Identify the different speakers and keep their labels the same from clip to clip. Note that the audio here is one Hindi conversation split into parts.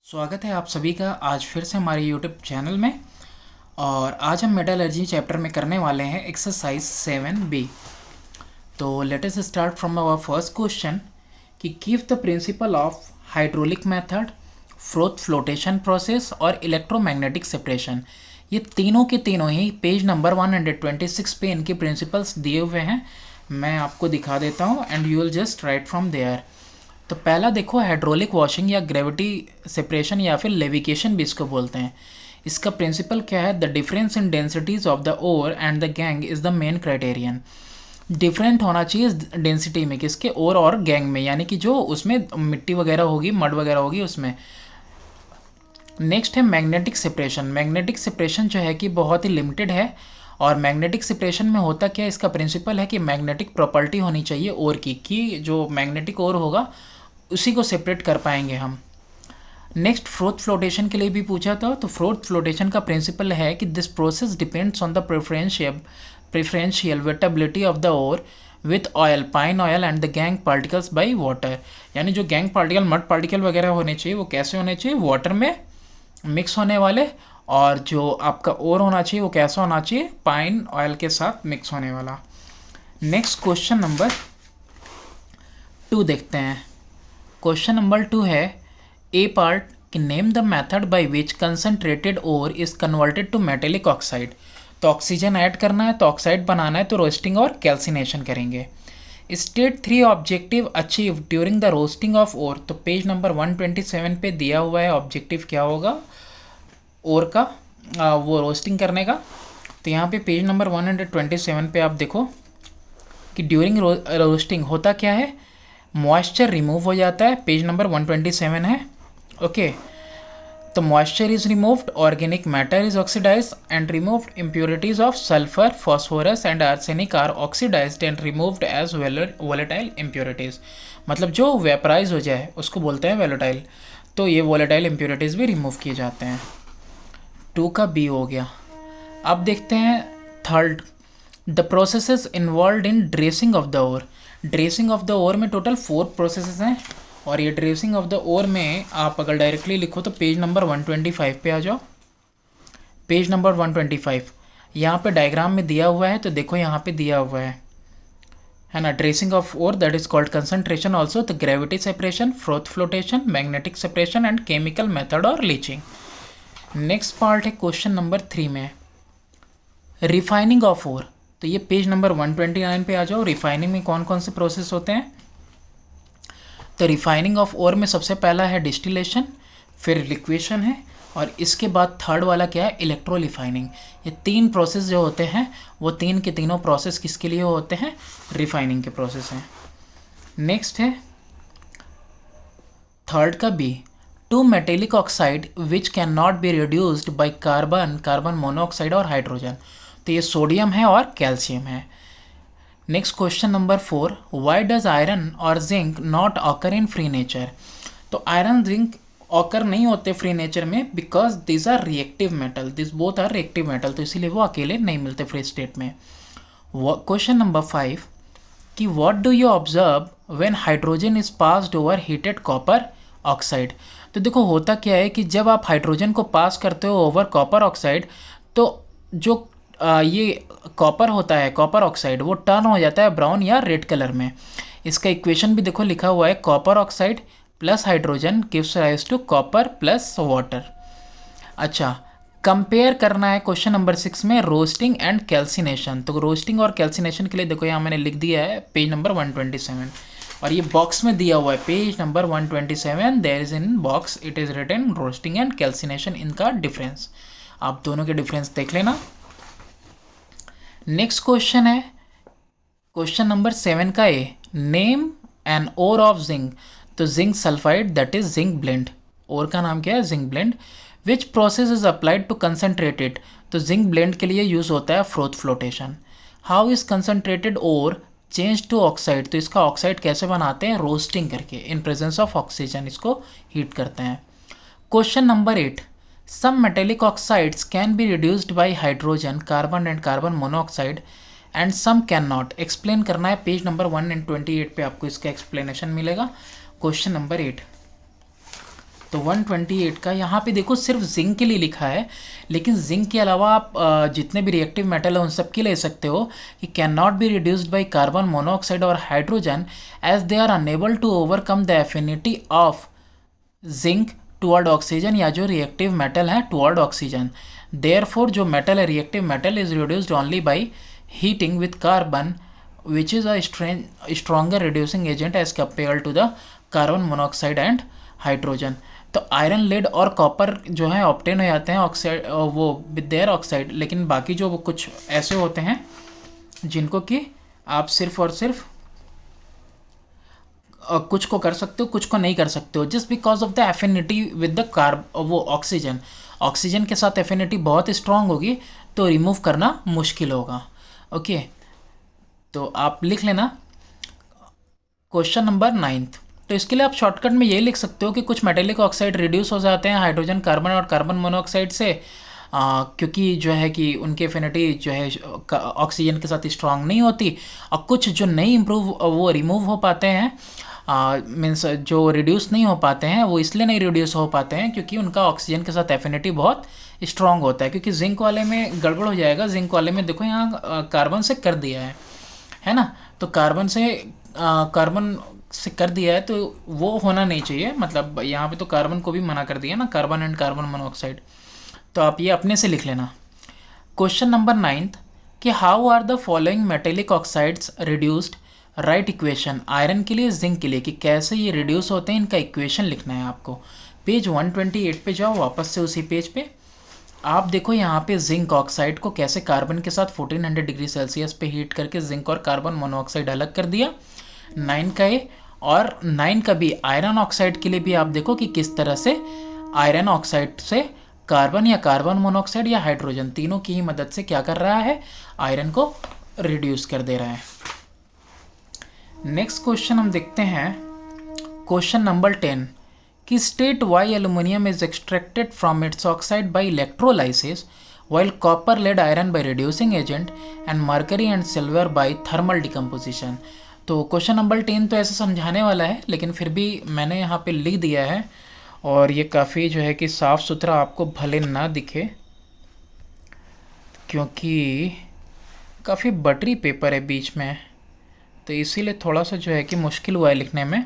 Speaker 1: स्वागत है आप सभी का आज फिर से हमारे यूट्यूब चैनल में। और आज हम मेटलर्जी चैप्टर में करने वाले हैं एक्सरसाइज 7B। तो let us start from our first question कि give the principle of hydraulic method, froth flotation process और इलेक्ट्रोमैग्नेटिक सेपरेशन। ये तीनों के तीनों ही पेज नंबर 126 पे इनके प्रिंसिपल्स दिए हुए हैं। मैं आपको दिखा देता हूँ and you will just write from there. तो पहला देखो, हाइड्रोलिक वॉशिंग या ग्रेविटी सेपरेशन या फिर लेविकेशन भी इसको बोलते हैं। इसका प्रिंसिपल क्या है? The difference in densities of the ore and the gangue is the main criterion. Different होना चाहिए डेंसिटी में, किसके? ओर और गैंग में, यानी कि जो उसमें मिट्टी वगैरह होगी, मड वगैरह होगी उसमें। नेक्स्ट है मैग्नेटिक सेपरेशन। मैग्नेटिक सेपरेशन जो है कि बहुत ही लिमिटेड है। और मैग्नेटिक सेपरेशन में होता क्या है? इसका प्रिंसिपल है कि मैग्नेटिक प्रॉपर्टी होनी चाहिए ओर की, कि जो मैग्नेटिक ओर होगा उसी को सेपरेट कर पाएंगे हम। नेक्स्ट फ्रोथ फ्लोटेशन के लिए भी पूछा था। तो फ्रोथ फ्लोटेशन का प्रिंसिपल है कि this process depends on the preferential wettability of the ore with oil, pine oil and the gangue particles by water. यानी जो गैंग पार्टिकल, मड पार्टिकल वगैरह होने चाहिए वो कैसे होने चाहिए? वाटर में मिक्स होने वाले। और जो आपका ओर होना चाहिए वो कैसा होना चाहिए? पाइन ऑयल के साथ मिक्स होने वाला। नेक्स्ट क्वेश्चन नंबर 2 देखते हैं। क्वेश्चन नंबर 2 है ए पार्ट कि name the method by which concentrated ore is converted to metallic oxide. तो ऑक्सीजन ऐड करना है, तो ऑक्साइड बनाना है, तो रोस्टिंग और कैल्सिनेशन करेंगे। State 3 objective achieve during the roasting of ore. तो पेज नंबर 127 पे दिया हुआ है ऑब्जेक्टिव क्या होगा ओर का, वो रोस्टिंग करने का। तो यहाँ पे पेज नंबर 127 पे आप देखो कि ड्यूरिंग रोस्टिंग होता क्या है? मॉइस्चर रिमूव हो जाता है। पेज नंबर 127 है। ओके, तो moisture is removed, organic matter is oxidise and removed, impurities of sulphur, phosphorus and arsenic are oxidised and removed as volatile impurities. मतलब जो वेपराइज हो जाए उसको बोलते हैं वोलेटाइल। तो ये वोलेटाइल इम्प्योरिटीज भी रिमूव किए जाते हैं। 2 का बी हो गया। अब देखते हैं third, the processes involve in dressing of the ore. Dressing of the ore में टोटल 4 प्रोसेसेस हैं। और ये ड्रेसिंग ऑफ द ओर में आप अगर डायरेक्टली लिखो तो पेज नंबर 125 पे आ जाओ। पेज नंबर 125 यहाँ पे डायग्राम में दिया हुआ है। तो देखो यहाँ पे दिया हुआ है ना, dressing of ore that is called concentration also, the gravity separation, froth flotation, magnetic separation and chemical method और लीचिंग। नेक्स्ट पार्ट है क्वेश्चन नंबर 3 में रिफाइनिंग ऑफ ओर। तो ये पेज नंबर 129 पे आ जाओ। रिफाइनिंग में कौन कौन से प्रोसेस होते हैं? तो रिफाइनिंग ऑफ ओर में सबसे पहला है डिस्टिलेशन, फिर लिक्वेशन है, और इसके बाद थर्ड वाला क्या है? इलेक्ट्रोलिफाइनिंग। ये 3 प्रोसेस जो होते हैं वो 3 के तीनों प्रोसेस किसके लिए होते हैं? रिफाइनिंग के प्रोसेस हैं। नेक्स्ट है थर्ड का B, two metallic oxide which can not be reduced by carbon monoxide और हाइड्रोजन। तो ये सोडियम है और कैल्शियम है। Next question number 4, why does iron और zinc not occur in free nature. तो आयरन जिंक ऑकर नहीं होते फ्री नेचर में, because this are reactive metal, this both are reactive metal, तो इसीलिए वो अकेले नहीं मिलते फ्री स्टेट में। क्वेश्चन नंबर 5 कि what do you observe when hydrogen is passed over heated copper oxide. तो देखो होता क्या है कि जब आप हाइड्रोजन को पास करते हो ओवर कॉपर ऑक्साइड, तो जो ये कॉपर होता है, कॉपर ऑक्साइड, वो टर्न हो जाता है ब्राउन या रेड कलर में। इसका इक्वेशन भी देखो लिखा हुआ है, copper oxide plus hydrogen gives rise to copper plus water. अच्छा, कंपेयर करना है क्वेश्चन नंबर 6 में रोस्टिंग एंड कैल्सिनेशन। तो रोस्टिंग और कैल्सिनेशन के लिए देखो यहाँ मैंने लिख दिया है पेज नंबर 127, और ये बॉक्स में दिया हुआ है page number 127, there is in box it is written roasting and calcination, इनका डिफरेंस। आप दोनों के डिफरेंस देख लेना। नेक्स्ट क्वेश्चन है क्वेश्चन नंबर 7 का A, name an ore of zinc. तो zinc sulphide that is zinc blende. Ore का नाम क्या है? Zinc blende. Which process is applied to concentrated. तो जिंक ब्लेंड के लिए यूज होता है froth flotation. How is concentrated ore change to oxide. तो इसका ऑक्साइड कैसे बनाते हैं? रोस्टिंग करके, इन प्रेजेंस ऑफ ऑक्सीजन इसको हीट करते हैं। Question number 8, some metallic oxides can be reduced by hydrogen, carbon and carbon monoxide and some cannot। Explain करना है, पेज नंबर 128 पे आपको इसका एक्सप्लेनेशन मिलेगा। क्वेश्चन नंबर 8, तो 128 का यहाँ पे देखो सिर्फ जिंक के लिए लिखा है, लेकिन जिंक के अलावा आप जितने भी रिएक्टिव मेटल है उन सब के ले सकते हो कि can not be reduced by carbon monoxide और hydrogen as they are unable to overcome the affinity of zinc toward oxygen, या जो रिएक्टिव मेटल है टुवर्ड ऑक्सीजन। देयरफॉर जो मेटल है reactive metal is reduced only by heating with carbon which is a stronger reducing agent as compare to the carbon monoxide and hydrogen. तो आयरन, लेड और कॉपर जो है ऑप्टेन हो जाते हैं ऑक्साइड वो विद देयर ऑक्साइड, लेकिन बाकी जो कुछ ऐसे होते हैं जिनको कि आप सिर्फ और सिर्फ कुछ को कर सकते हो, कुछ को नहीं कर सकते हो, just because of the affinity with the वो ऑक्सीजन। ऑक्सीजन के साथ एफिनिटी बहुत स्ट्रांग होगी तो रिमूव करना मुश्किल होगा। ओके, तो आप लिख लेना क्वेश्चन नंबर 9। तो इसके लिए आप शॉर्टकट में ये लिख सकते हो कि कुछ मेटेलिक ऑक्साइड रिड्यूस हो जाते हैं हाइड्रोजन, कार्बन और कार्बन मोनोऑक्साइड से, क्योंकि जो है कि उनकी एफिनिटी जो है ऑक्सीजन के साथ स्ट्रांग नहीं होती, और कुछ जो नहीं इम्प्रूव वो रिमूव हो पाते हैं, मीन्स जो रिड्यूस नहीं हो पाते हैं वो इसलिए नहीं रिड्यूस हो पाते हैं क्योंकि उनका ऑक्सीजन के साथ एफिनिटी बहुत स्ट्रांग होता है। क्योंकि जिंक वाले में गड़बड़ हो जाएगा, जिंक वाले में देखो यहाँ कार्बन से कर दिया है ना, तो कार्बन से कर दिया है तो वो होना नहीं चाहिए, मतलब यहाँ पे तो कार्बन को भी मना कर दिया ना, कार्बन एंड कार्बन मोनोऑक्साइड। तो आप ये अपने से लिख लेना। क्वेश्चन नंबर 9 कि how are the following metallic oxides reduced, write equation. Iron के लिए, जिंक के लिए कि कैसे ये रिड्यूस होते हैं, इनका इक्वेशन लिखना है आपको। पेज 128 पे जाओ, वापस से उसी पेज पे आप देखो यहाँ पे जिंक ऑक्साइड को कैसे कार्बन के साथ 1400 डिग्री सेल्सियस पे हीट करके जिंक और कार्बन मोनोऑक्साइड अलग कर दिया। 9 का ये, और 9 का भी आयरन ऑक्साइड के लिए भी आप देखो कि किस तरह से आयरन ऑक्साइड से कार्बन या कार्बन मोनोऑक्साइड या हाइड्रोजन तीनों की ही मदद से क्या कर रहा है, आयरन को रिड्यूस कर दे रहा है। नेक्स्ट क्वेश्चन हम देखते हैं क्वेश्चन नंबर 10 कि state why aluminium is extracted from its oxide by electrolysis while copper lead iron by reducing agent and mercury and silver by thermal decomposition। तो क्वेश्चन नंबर 10 तो ऐसे समझाने वाला है, लेकिन फिर भी मैंने यहाँ पे लिख दिया है, और ये काफ़ी जो है कि साफ़ सुथरा आपको भले ना दिखे क्योंकि काफ़ी बटरी पेपर है बीच में, तो इसीलिए थोड़ा सा जो है कि मुश्किल हुआ है लिखने में।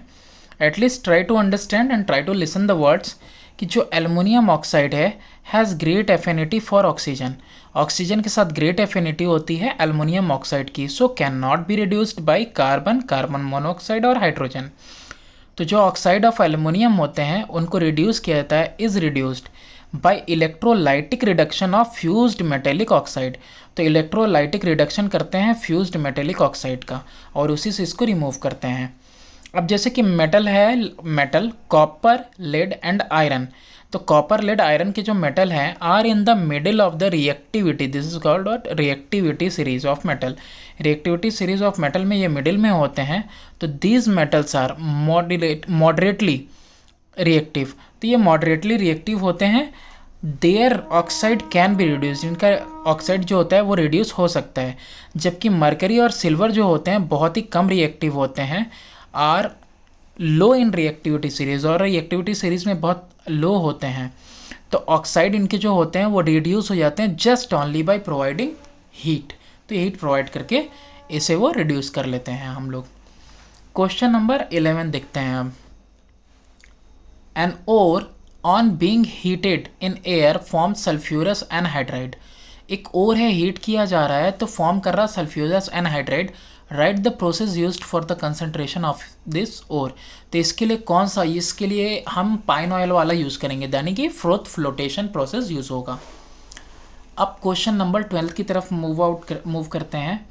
Speaker 1: At least try to understand and try to listen the words कि जो एल्युमिनियम ऑक्साइड है has great affinity for oxygen, oxygen के साथ ग्रेट एफिनिटी होती है एल्युमिनियम ऑक्साइड की, so can not be reduced by carbon, carbon monoxide और हाइड्रोजन। तो जो ऑक्साइड ऑफ एल्युमिनियम होते हैं उनको रिड्यूस किया जाता है, is reduced by electrolytic reduction of fused metallic oxide. तो इलेक्ट्रोलाइटिक रिडक्शन करते हैं फ्यूज्ड मेटेलिक ऑक्साइड का और उसी से इसको रिमूव करते हैं। अब जैसे कि मेटल है, metal copper, lead and iron, तो कॉपर, लेड, आयरन के जो मेटल हैं are in the middle of the reactivity, this is called reactivity series of metal. Reactivity series of metal में ये मिडिल में होते हैं, तो these metals are moderately reactive, तो ये मॉडरेटली रिएक्टिव होते हैं। Their oxide can be reduce, इनका ऑक्साइड जो होता है वो रिड्यूस हो सकता है, जबकि मरकरी और सिल्वर जो होते हैं बहुत ही कम रिएक्टिव होते हैं, are low in reactivity series, और रिएक्टिविटी सीरीज में बहुत लो होते हैं। तो ऑक्साइड इनके जो होते हैं वो रिड्यूस हो जाते हैं just only by providing heat, तो हीट प्रोवाइड करके इसे वो रिड्यूस कर लेते हैं हम लोग। क्वेश्चन नंबर 11 देखते हैं अब। An ore on being heated in air form sulphurous anhydride, एक ओर है हीट किया जा रहा है तो फॉर्म कर रहा sulphurous anhydride, write the process used for the concentration of this ore. तो इसके लिए कौन सा, इसके लिए हम पाइन ऑयल वाला यूज़ करेंगे, यानी कि फ्रोथ फ्लोटेशन प्रोसेस यूज़ होगा। अब क्वेश्चन नंबर 12 की तरफ मूव करते हैं।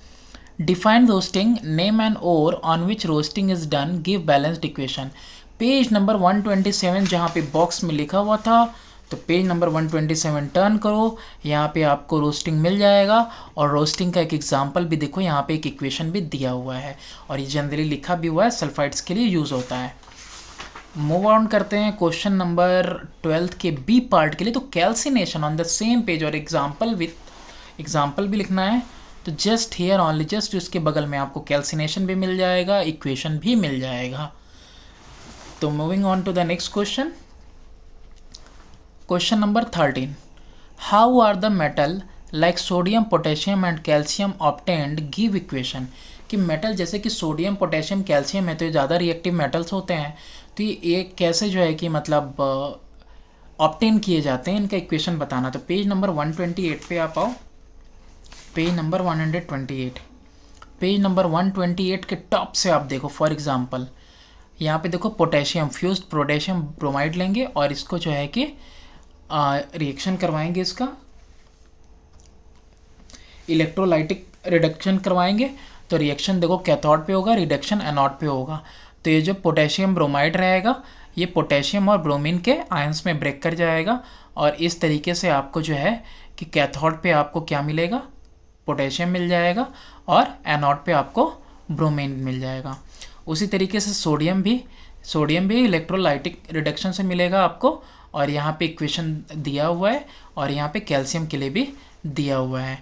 Speaker 1: Define roasting, name an ore on which roasting is done, give balanced equation. Page number 127 जहाँ पे बॉक्स में लिखा हुआ था, तो पेज नंबर 127 टर्न करो, यहाँ पे आपको रोस्टिंग मिल जाएगा, और रोस्टिंग का एक एग्जांपल भी देखो, यहाँ पे एक इक्वेशन भी दिया हुआ है, और ये जनरली लिखा भी हुआ है, सल्फाइड्स के लिए यूज़ होता है। मूव ऑन करते हैं क्वेश्चन नंबर 12 के बी पार्ट के लिए। तो calcination on the same page, और एग्जाम्पल भी लिखना है, तो जस्ट हियर ओनली, जस्ट उसके बगल में आपको कैल्सिनेशन भी मिल जाएगा, इक्वेशन भी मिल जाएगा। तो moving on to the next question. Question number 13, how are the metal like sodium potassium and calcium obtained, give equation. कि मेटल जैसे कि सोडियम पोटेशियम कैल्शियम है तो ये ज़्यादा रिएक्टिव मेटल्स होते हैं, तो ये कैसे जो है कि मतलब ऑब्टेन किए जाते हैं, इनका इक्वेशन बताना। तो पेज नंबर 128 पे आप आओ, पेज नंबर 128। पेज नंबर 128 के टॉप से आप देखो, फॉर एग्जांपल यहाँ पे देखो पोटेशियम, फ्यूज्ड पोटेशियम ब्रोमाइड लेंगे और इसको जो है कि रिएक्शन करवाएंगे, इसका इलेक्ट्रोलाइटिक रिडक्शन करवाएंगे। तो रिएक्शन देखो कैथोड पे होगा, रिडक्शन एनोड पे होगा। तो ये जो पोटेशियम ब्रोमाइड रहेगा ये पोटेशियम और ब्रोमीन के आयंस में ब्रेक कर जाएगा और इस तरीके से आपको जो है कि कैथोड पे आपको क्या मिलेगा, पोटेशियम मिल जाएगा और एनोड पे आपको ब्रोमीन मिल जाएगा। उसी तरीके से सोडियम भी इलेक्ट्रोलाइटिक रिडक्शन से मिलेगा आपको, और यहाँ पे इक्वेशन दिया हुआ है और यहाँ पे कैल्शियम के लिए भी दिया हुआ है।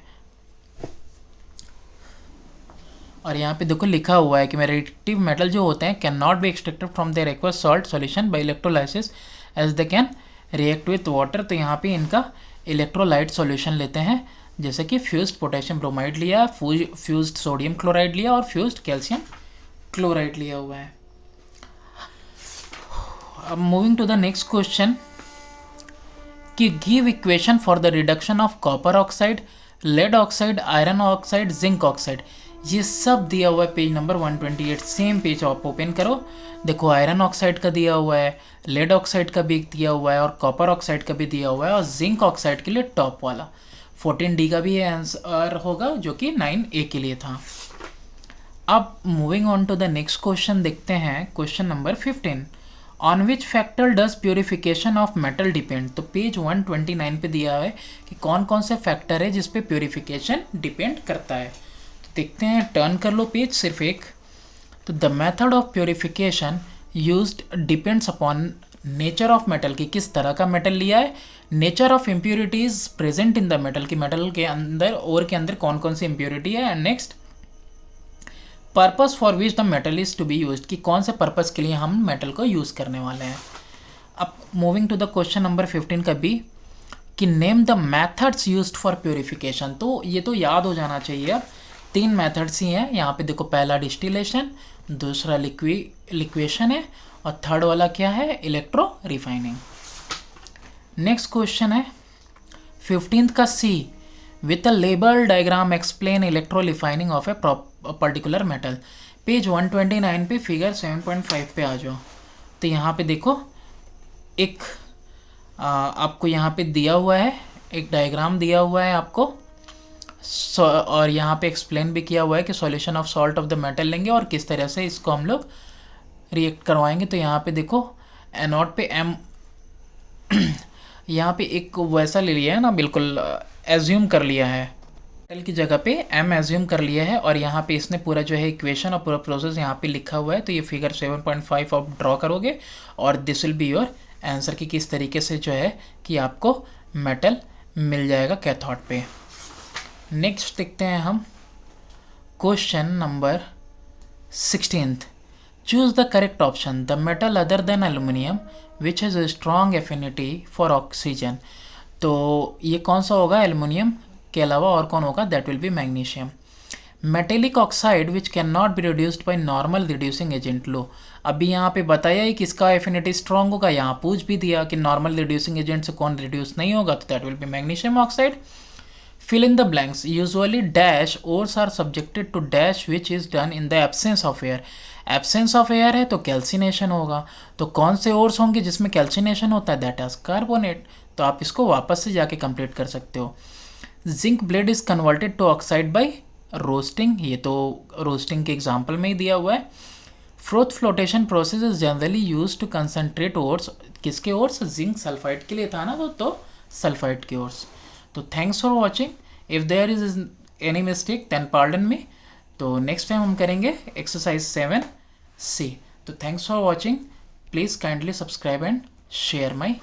Speaker 1: और यहाँ पे देखो लिखा हुआ है कि रिएक्टिव मेटल जो होते हैं can not be extracted from their aqueous salt solution by electrolysis as they can react with water. तो यहाँ पे इनका इलेक्ट्रोलाइट सॉल्यूशन लेते हैं, जैसे कि फ्यूज्ड पोटेशियम ब्रोमाइड लिया, फ्यूज्ड सोडियम क्लोराइड लिया और फ्यूज्ड कैल्शियम क्लोराइड लिया हुआ है। अब moving to the next question कि give equation for the reduction of copper oxide, lead oxide, iron oxide, zinc oxide. ये सब दिया हुआ है पेज नंबर 128। सेम पेज आप ओपन करो, देखो आयरन ऑक्साइड का दिया हुआ है, लेड ऑक्साइड का भी दिया हुआ है और कॉपर ऑक्साइड का भी दिया हुआ है, और जिंक ऑक्साइड के लिए टॉप वाला 14D का भी आंसर होगा जो कि 9A के लिए था। अब moving on to the next question देखते हैं, question number 15, on which factor does purification of metal depend. तो पेज 129 पे दिया है कि कौन कौन से फैक्टर है जिस पे प्योरीफिकेशन डिपेंड करता है। तो देखते हैं, टर्न कर लो पेज सिर्फ एक। तो the method of purification used depends upon nature of metal, की किस तरह का मेटल लिया है, nature of impurities present in the metal, की मेटल के अंदर और के अंदर कौन कौन सी इम्प्योरिटी है, and next purpose for which the metal is to be used, कि कौन से पर्पस के लिए हम मेटल को यूज़ करने वाले हैं। अब moving to the question number 15 का बी, कि name the methods used for purification. तो ये तो याद हो जाना चाहिए। अब 3 मैथड्स ही हैं यहाँ पे देखो, पहला डिस्टिलेशन, दूसरा लिक्वेशन है और थर्ड वाला क्या है, इलेक्ट्रो रिफाइनिंग। नेक्स्ट क्वेश्चन है 15th का C, with a label diagram explain electro refining of a particular metal. Page 129 पे फिगर 7.5 पे आ जाओ। तो यहाँ पे देखो एक आपको यहाँ पे दिया हुआ है, एक डायग्राम दिया हुआ है आपको, और यहाँ पे एक्सप्लेन भी किया हुआ है कि solution of salt of the metal लेंगे और किस तरह से इसको हम लोग रिएक्ट करवाएंगे। तो यहाँ पे देखो एनोड पे एम यहाँ पे एक वैसा ले लिया है ना, बिल्कुल एज्यूम कर लिया है, मेटल की जगह पे एम एज्यूम कर लिया है, और यहाँ पे इसने पूरा जो है इक्वेशन और पूरा प्रोसेस यहाँ पे लिखा हुआ है। तो ये फिगर 7.5 आप ड्रॉ करोगे और this will be your answer, कि किस तरीके से जो है कि आपको मेटल मिल जाएगा कैथोड पे। नेक्स्ट देखते हैं हम question number 16th, choose the correct option, the metal other than aluminium which has a strong affinity for oxygen. तो ये कौन सा होगा, एल्यूमिनियम के अलावा और कौन होगा, that will be magnesium. Metallic oxide which can not be reduced by normal reducing agent. लो अभी यहाँ पे बताया ही किसका एफिनिटी स्ट्रॉन्ग होगा, यहाँ पूछ भी दिया कि नॉर्मल रिड्यूसिंग एजेंट से कौन रिड्यूस नहीं होगा, तो that will be magnesium oxide. Fill in the blanks. Usually dash ores are subjected to dash which is done in the absence of air. Absence of air है तो कैल्सिनेशन होगा। तो कौन से ओर्स होंगे जिसमें कैल्सिनेशन होता है, दैट इज कार्बोनेट। तो आप इसको वापस से जाके कंप्लीट कर सकते हो। Zinc blende is converted to oxide by roasting, ये तो रोस्टिंग के एग्जाम्पल में ही दिया हुआ है। Froth flotation process is generally use to concentrate ores, किसके ओर्स, जिंक सल्फाइड के लिए था ना, तो सल्फाइड के ओर्स। तो thanks for watching, if there is any mistake then pardon me. तो नेक्स्ट टाइम हम करेंगे एक्सरसाइज 7C। तो thanks for watching, please kindly subscribe and share my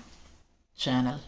Speaker 1: channel.